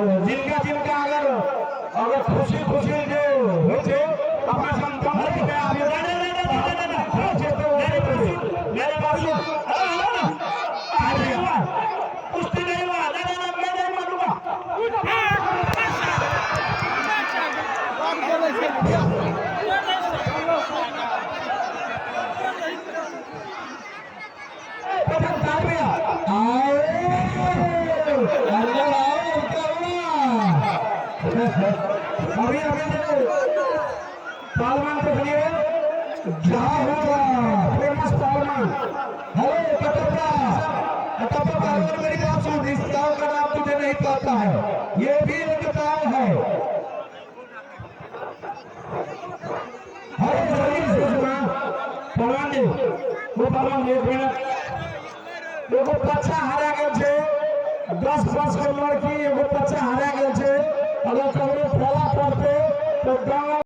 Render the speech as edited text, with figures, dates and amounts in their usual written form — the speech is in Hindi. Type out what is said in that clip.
जिनका जिनका अगर खुशी खुशी जो हो अपना संकल्प लेके आगे मेरे पास कुश्ती नहीं हुआ मैं नहीं मानूंगा अभी पालमान को खड़िए जहाँ होगा फेमस पालमान हेलो कटप्पा पालमान मेरी बात सुन इस गाँव का नाम तुझे नहीं पता है ये भी एक गाँव है अरे जल्दी से सुना पालमान जी वो पालमान एक मिनट एगो बच्चा हारा गया छे 10 वर्ष के लड़की एगो बच्चा हारा गया छे अगर कभी फला पड़ते तो